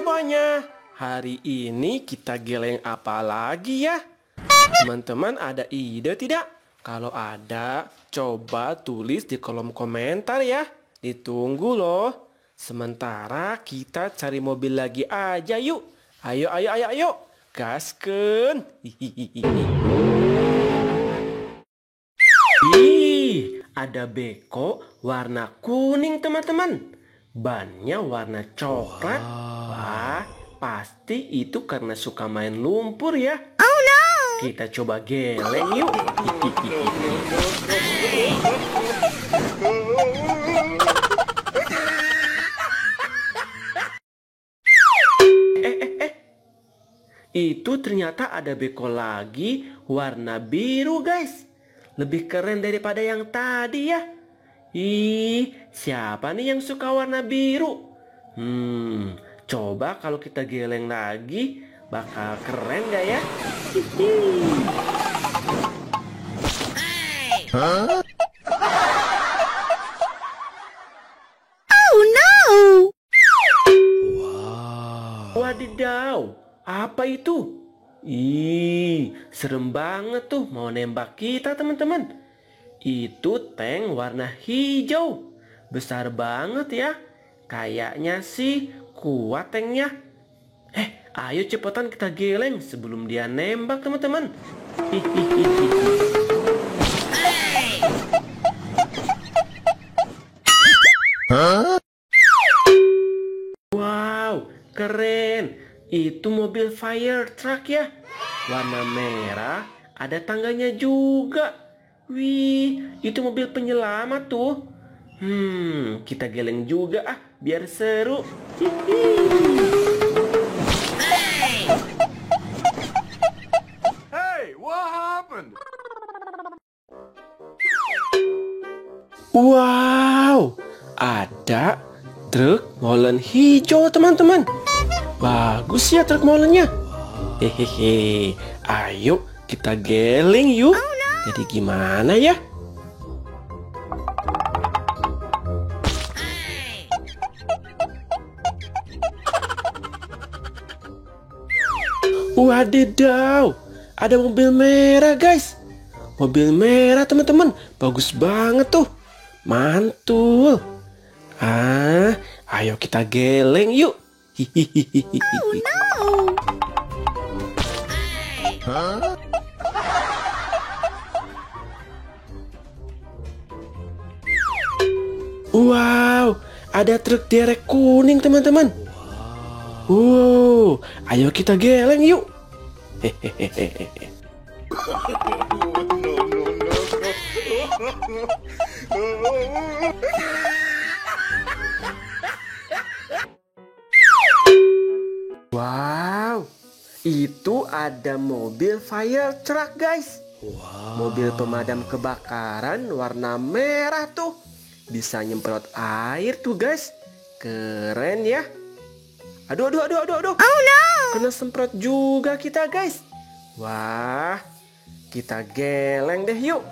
semuanya. Hari ini kita geleng apa lagi ya? Teman-teman ada ide tidak? Kalau ada, coba tulis di kolom komentar ya. Ditunggu loh. Sementara kita cari mobil lagi aja yuk. Ayo, ayo, ayo, ayo. Gaskeun. Ih, ada beko warna kuning teman-teman. Bannya warna coklat. Wah, pasti itu karena suka main lumpur ya. Oh no! Kita coba geleng yuk. Itu ternyata ada beko lagi warna biru guys. Lebih keren daripada yang tadi ya. Ih, siapa nih yang suka warna biru? Coba kalau kita geleng lagi, bakal keren gak ya? Oh no! Wadidaw, apa itu? Ih, serem banget tuh mau nembak kita teman-teman. Itu tank warna hijau. Besar banget ya. Kayaknya sih kuat tanknya. Ayo cepetan kita geleng sebelum dia nembak teman-teman. Wow, keren. Itu mobil fire truck ya. Warna merah, ada tangganya juga. Wih, itu mobil penyelamat tuh. Kita geleng juga biar seru. Hey, what happened? Wow, ada truk molen hijau teman-teman. Bagus ya truk molennya. Hehehe, ayo kita geleng yuk. Jadi gimana ya? Wadidaw, ada mobil merah guys. Mobil merah teman-teman, bagus banget tuh. Mantul. Ayo kita geleng yuk. Oh no! Wow, ada truk derek kuning teman-teman. Wow, ayo kita geleng yuk. Hehehe. Wow, itu ada mobil fire truck guys. Mobil pemadam kebakaran warna merah tuh. Bisa nyemprot air tuh guys. Keren ya. Aduh. Oh no! Kena semprot juga kita guys. Wah, kita geleng deh yuk.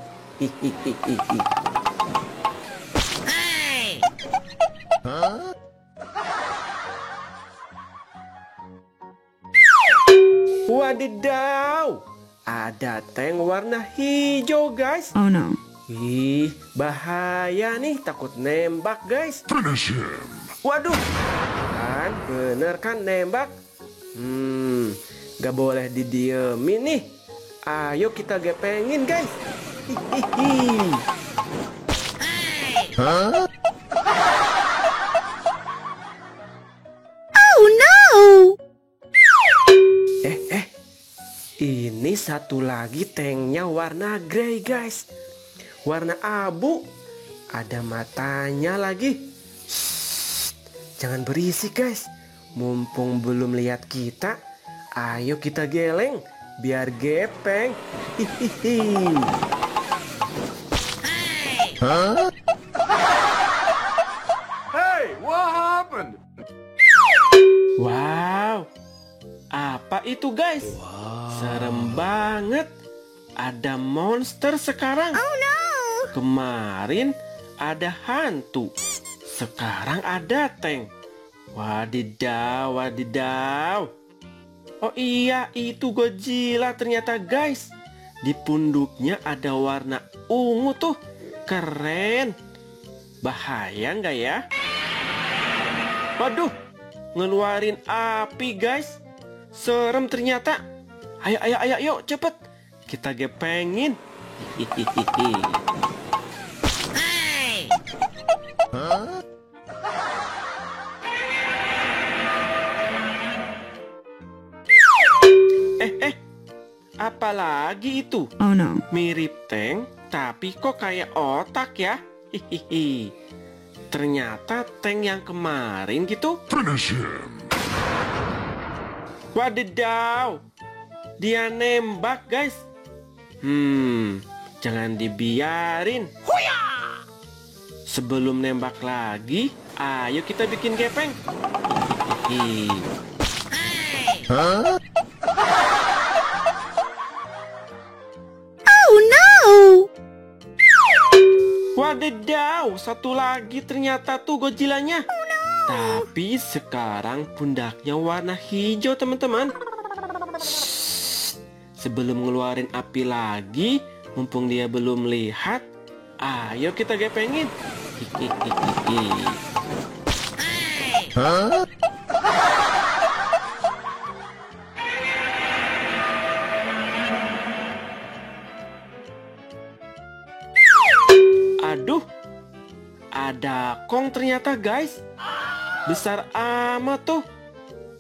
Wadidaw, ada tank warna hijau guys. Oh no! Ih, bahaya nih, takut nembak guys. Finish him. Waduh, kan bener kan nembak? Gak boleh didiemin nih. Ayo kita gepengin guys. Hihihi. Oh no! Ini satu lagi tanknya warna grey guys. Warna abu. Ada matanya lagi. Shh, jangan berisik guys. Mumpung belum lihat kita, ayo kita geleng biar gepeng. Hihihi. Hey, what happened? Wow, apa itu guys? Serem banget. Ada monster sekarang. Oh no! Kemarin ada hantu. Sekarang ada tank. Wadidaw, wadidaw. Oh iya, itu Godzilla ternyata guys. Di punduknya ada warna ungu tuh. Keren. Bahaya nggak ya? Waduh, ngeluarin api guys. Serem ternyata. Ayo, ayo, ayo, yuk cepet. Kita gepengin. Hihihihi. Apalagi itu? Oh no. Mirip tank, tapi kok kayak otak ya? Hihihi. Ternyata tank yang kemarin gitu. Finish him. Wadidaw, dia nembak guys. Jangan dibiarin. Sebelum nembak lagi, ayo kita bikin gepeng. Hihihi. Oh no. Wadidaw, satu lagi ternyata tuh Godzilla-nya. Tapi sekarang pundaknya warna hijau teman-teman. Sebelum ngeluarin api lagi, mumpung dia belum lihat, ayo kita gepengin. Aduh, ada Kong ternyata guys. Besar amat tuh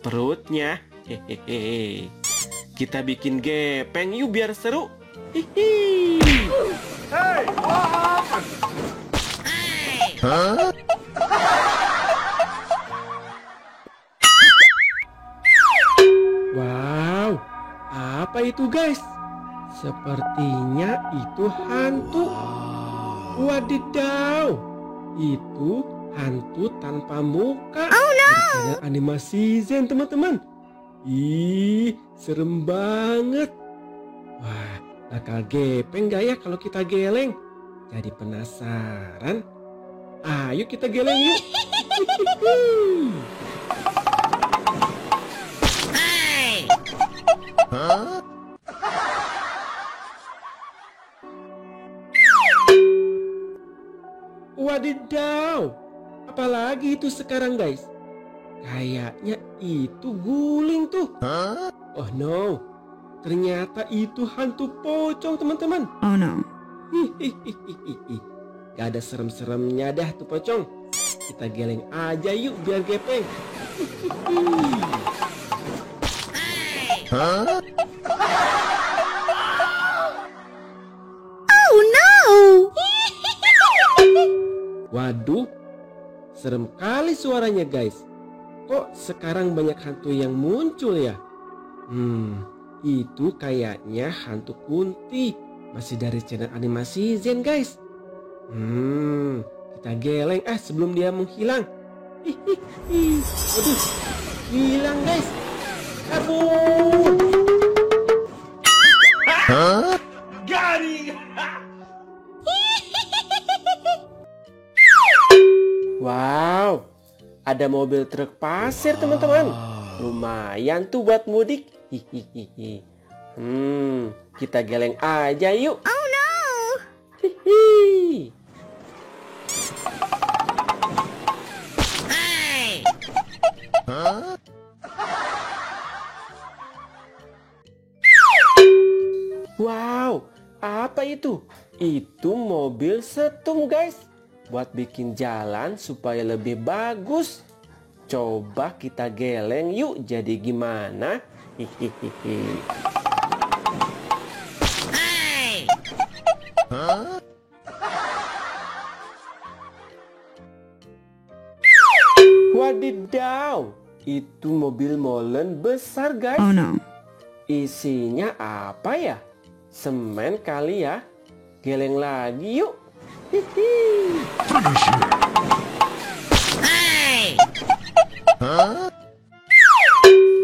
perutnya. Hehehe. Kita bikin gepeng yuk biar seru. Hihi. Hey, what happened? Wow, apa itu guys? Sepertinya itu hantu. Wadidaw, itu hantu tanpa muka. Oh no. Dari channel animasi Zen teman-teman. Ih, serem banget. Wah, bakal gepeng gak ya kalau kita geleng? Jadi penasaran. Ayo kita geleng yuk. Wadidaw, apalagi itu sekarang guys? Kayaknya itu guling tuh. Oh no, ternyata itu hantu pocong teman-teman. Oh no. Hihihihi. Gak ada serem-seremnya dah tuh pocong. Kita geleng aja yuk biar gepeng. Oh no. Waduh, serem kali suaranya guys. Kok sekarang banyak hantu yang muncul ya? Itu kayaknya hantu Kunti. Masih dari channel animasi Zen guys. Kita geleng sebelum dia menghilang. Hihihi. Waduh, hilang guys. Kabur. Got him! Wow, ada mobil truk pasir teman-teman. Lumayan tuh buat mudik. Hihihi. Kita geleng aja yuk. Oh no. Hihi. Wow, apa itu? Itu mobil setum guys. Buat bikin jalan supaya lebih bagus. Coba kita geleng yuk, jadi gimana? Hihihi. Wadidaw, itu mobil molen besar guys. Oh no. Isinya apa ya? Semen kali ya? Geleng lagi yuk. Hihi.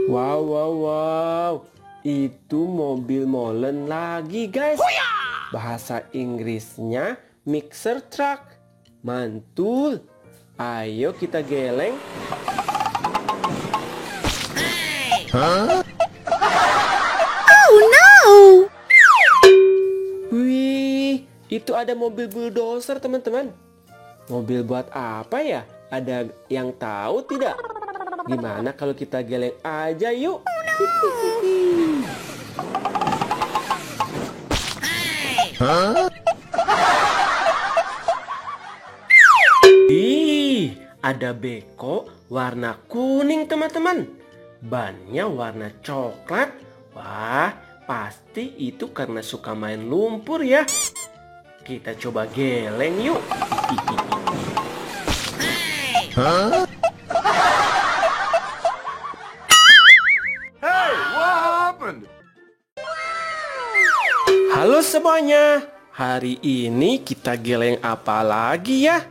Wow, wow, wow. Itu mobil molen lagi guys. Bahasa Inggrisnya mixer truck. Mantul. Ayo kita geleng. Oh no! Wih, itu ada mobil bulldozer teman-teman. Mobil buat apa ya? Ada yang tahu tidak? Gimana kalau kita geleng aja yuk? Ih, ada beko warna kuning teman-teman. Bannya warna coklat. Wah, pasti itu karena suka main lumpur ya. Kita coba geleng yuk. Hey, what happened? Halo semuanya. Hari ini kita geleng apa lagi ya?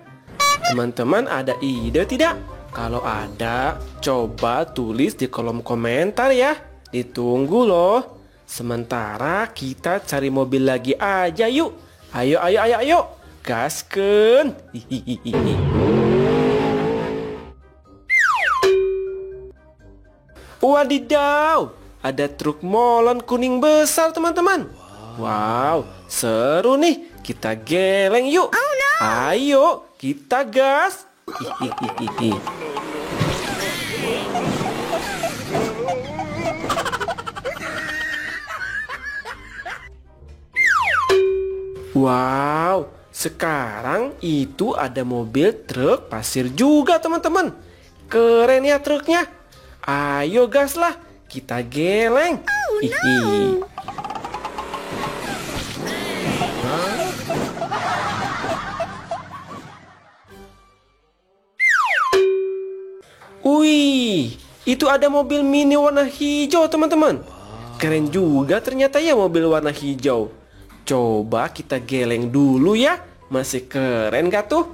Teman-teman ada ide tidak? Kalau ada, coba tulis di kolom komentar ya. Ditunggu loh. Sementara kita cari mobil lagi aja yuk. Ayo, ayo, ayo, ayo. Gaskeun. Wadidaw, ada truk molen kuning besar teman-teman. Wow, seru nih. Kita geleng yuk. Ayo, kita gas. Wow, sekarang itu ada mobil truk pasir juga teman-teman. Keren ya truknya. Ayo gas lah, kita geleng. Wih, itu ada mobil mini warna hijau teman-teman. Keren juga ternyata ya mobil warna hijau. Coba kita geleng dulu ya. Masih keren gak tuh?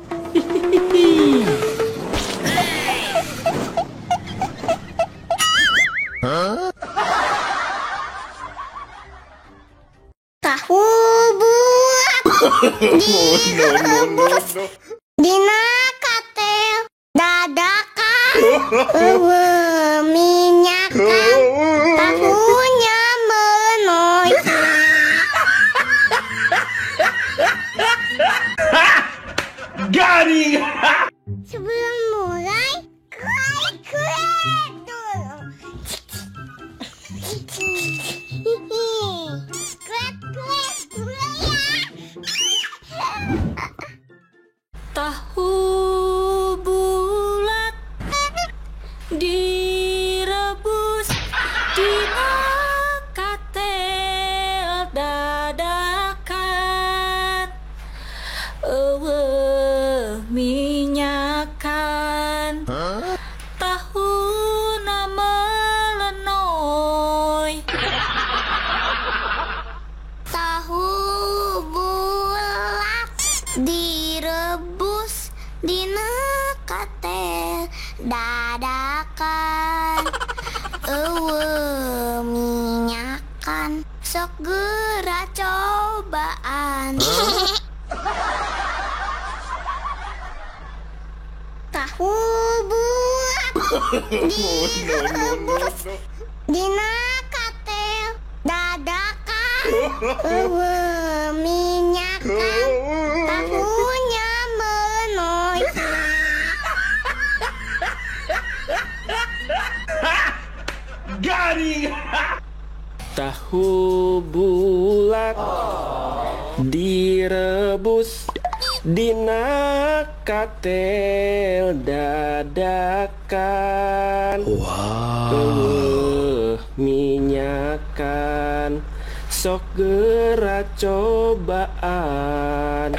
Tahu bulat direbus dina katel dadakan minyakan tahunya melenoy. Got him! Sebelum mulai, klik dulu. Klik dulu ya. Tahu bulat direbus dina katel dadakan minyakan tahu nama lenoy. Tahu bulat direbus dina katel dadakan minyakan sok geura cobaan. Tahu bulat direbus dina katel dadakan minyakan tahunya melenoy. Got him! Tahu bulat direbus dina katel dadakan. Minyakan sok geura cobaan.